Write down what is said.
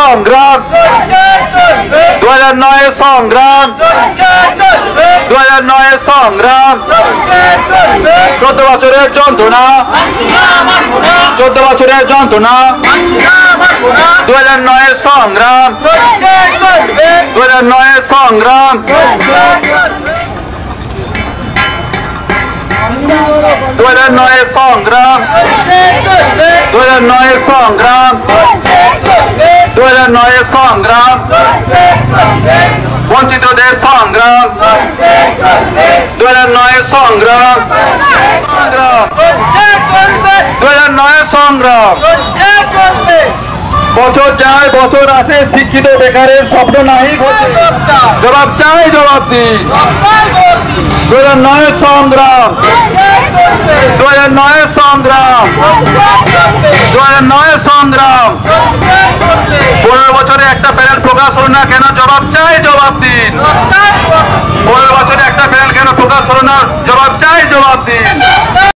সংগ্রাম 2009 সংগ্রাম 2009 সংগ্রাম 14 বছরের যন্ত্রণা 14 বছরের যন্ত্রণা 2009 সংগ্রাম 2009 সংগ্রাম 2009 সংগ্রাম 2009 সংগ্রাম 2009 সংগ্রাম বঞ্চিতদের সংগ্রাম 2009 সংগ্রাম 2009 সংগ্রাম বছর যায় বছর আসে শিক্ষিত বেকারের স্বপ্ন নাহি ঘটে জবাব চাই জবাব দিন 2009 সংগ্রাম 2009 সংগ্রাম 2009 সংগ্রাম 15 বছরে একটা প্যানেল প্রকাশ হলো না কেন জবাব চাই জবাব দিন 15 বছরে একটা প্যানেল কেন প্রকাশ হলো না জবাব চাই জবাব দিন